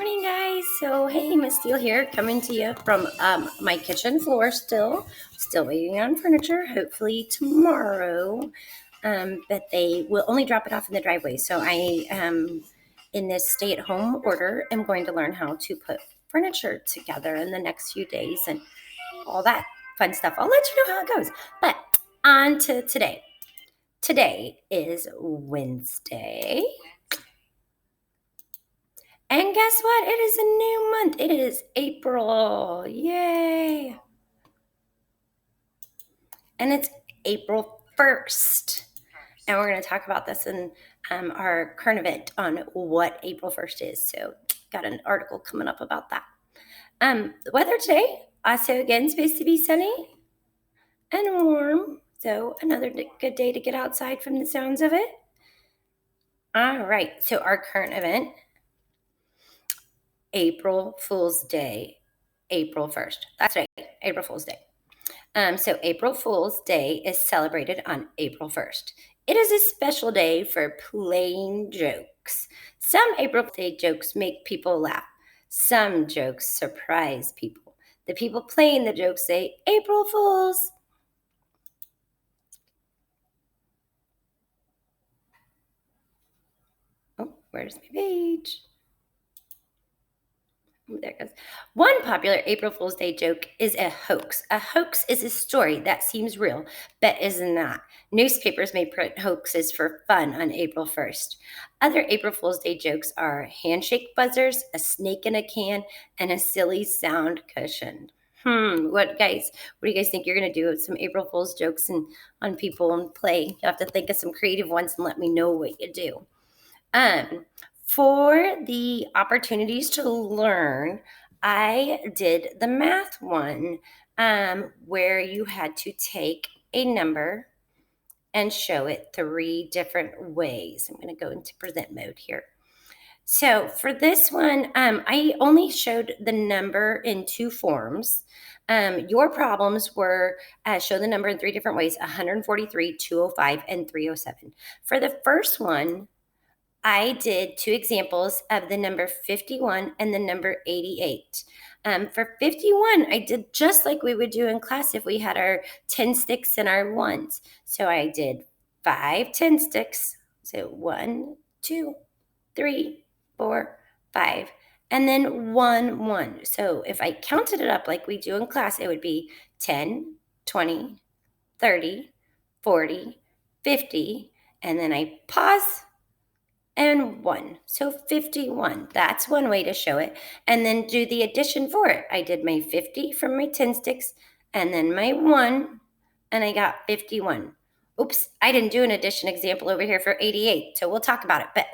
Morning, guys. So, hey, Miss Steele here, coming to you from my kitchen floor. Still waiting on furniture. Hopefully tomorrow, but they will only drop it off in the driveway. So I, in this stay-at-home order, am going to learn how to put furniture together in the next few days and all that fun stuff. I'll let you know how it goes. But on to today. Today is Wednesday. And guess what? It is a new month. It is April. Yay. And it's April 1st. And we're going to talk about this in our current event on what April 1st is. So, got an article coming up about that. The weather today, also again, supposed to be sunny and warm. So, another good day to get outside from the sounds of it. All right. So, our current event, April Fool's Day, April 1st. That's right, April Fool's Day. So April Fool's Day is celebrated on April 1st. It is a special day for playing jokes. Some April Fool's Day jokes make people laugh. Some jokes surprise people. The people playing the jokes say, April Fools. Oh, where's my page? There it goes. One popular April Fool's Day joke is a hoax. A hoax is a story that seems real, but is not. Newspapers may print hoaxes for fun on April 1st. Other April Fool's Day jokes are handshake buzzers, a snake in a can, and a silly sound cushion. What do you guys think you're going to do with some April Fool's jokes and on people and play? You have to think of some creative ones and let me know what you do. For the opportunities to learn, I did the math one where you had to take a number and show it 3 different ways. I'm going to go into present mode here. So for this one, I only showed the number in 2 forms. Your problems were show the number in 3 different ways: 143, 205, and 307. For the first one, I did 2 examples of the number 51 and the number 88. For 51, I did just like we would do in class if we had our 10 sticks and our ones. So I did 5 10 sticks. So 1, 2, 3, 4, 5, and then 1 1. So if I counted it up like we do in class, it would be 10, 20, 30, 40, 50, and then I pause and 1. So 51. That's one way to show it. And then do the addition for it. I did my 50 from my 10 sticks and then my 1, and I got 51. Oops, I didn't do an addition example over here for 88. So we'll talk about it. But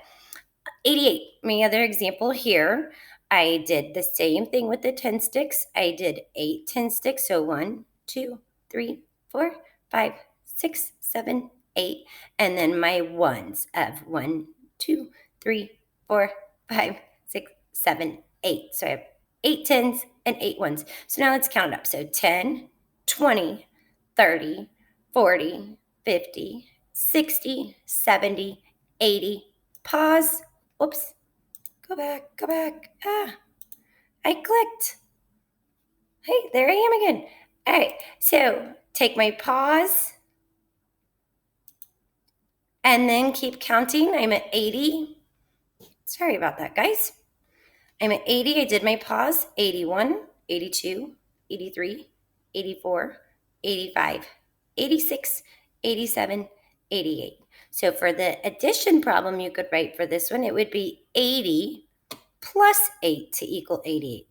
88, my other example here, I did the same thing with the 10 sticks. I did 8 10 sticks. So 1, 2, 3, 4, 5, 6, 7, 8. And then my ones of 1, 2, 3, 4, 5, 6, 7, 8. So I have 8 10s and 8 ones. So now let's count it up. So 10, 20, 30, 40, 50, 60, 70, 80. Pause. Oops. Go back. I clicked. Hey, there I am again. All right. So take my pause and then keep counting. I'm at 80. Sorry about that, guys. I'm at 80. I did my pause. 81, 82, 83, 84, 85, 86, 87, 88. So for the addition problem you could write for this one, it would be 80 plus 8 to equal 88.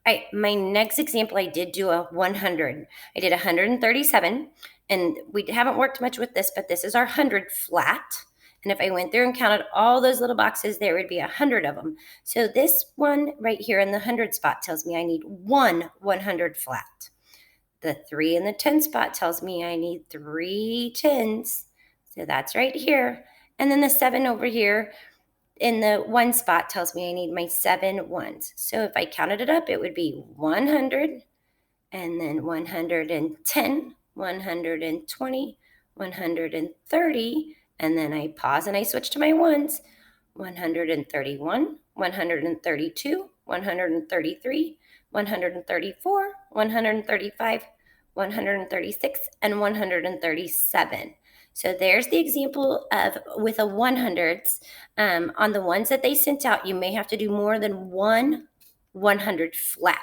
All right, my next example, I did do a 100. I did 137, and we haven't worked much with this, but this is our 100 flat. And if I went through and counted all those little boxes, there would be 100 of them. So this one right here in the 100 spot tells me I need 1 100 flat. The 3 in the 10 spot tells me I need 3 10s. So that's right here. And then the 7 over here in the 1 spot tells me I need my 7 ones. So if I counted it up, it would be 100, and then 110, 120, 130, and then I pause and I switch to my ones. 131, 132, 133, 134, 135, 136, and 137. So there's the example of with a 100s. On the ones that they sent out, you may have to do more than one 100 flat.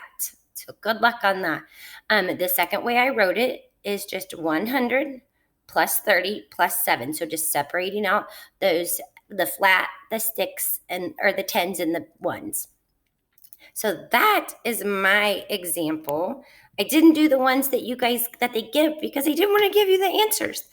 So good luck on that. The second way I wrote it is just 100 plus 30 plus 7. So just separating out those, the flat, the sticks, and or the 10s and the 1s. So that is my example. I didn't do the ones that you guys that they give because I didn't want to give you the answers.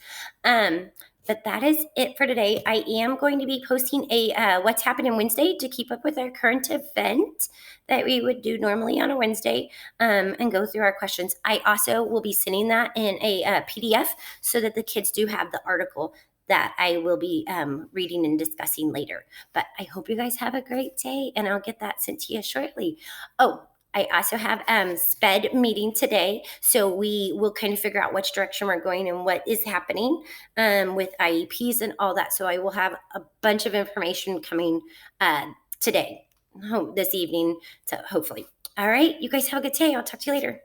But that is it for today. I am going to be posting a what's happening Wednesday to keep up with our current event that we would do normally on a Wednesday, and go through our questions. I also will be sending that in a PDF so that the kids do have the article that I will be reading and discussing later. But I hope you guys have a great day, and I'll get that sent to you shortly. Oh, I also have SPED meeting today, so we will kind of figure out which direction we're going and what is happening with IEPs and all that. So I will have a bunch of information coming today, this evening, so hopefully. All right, you guys have a good day. I'll talk to you later.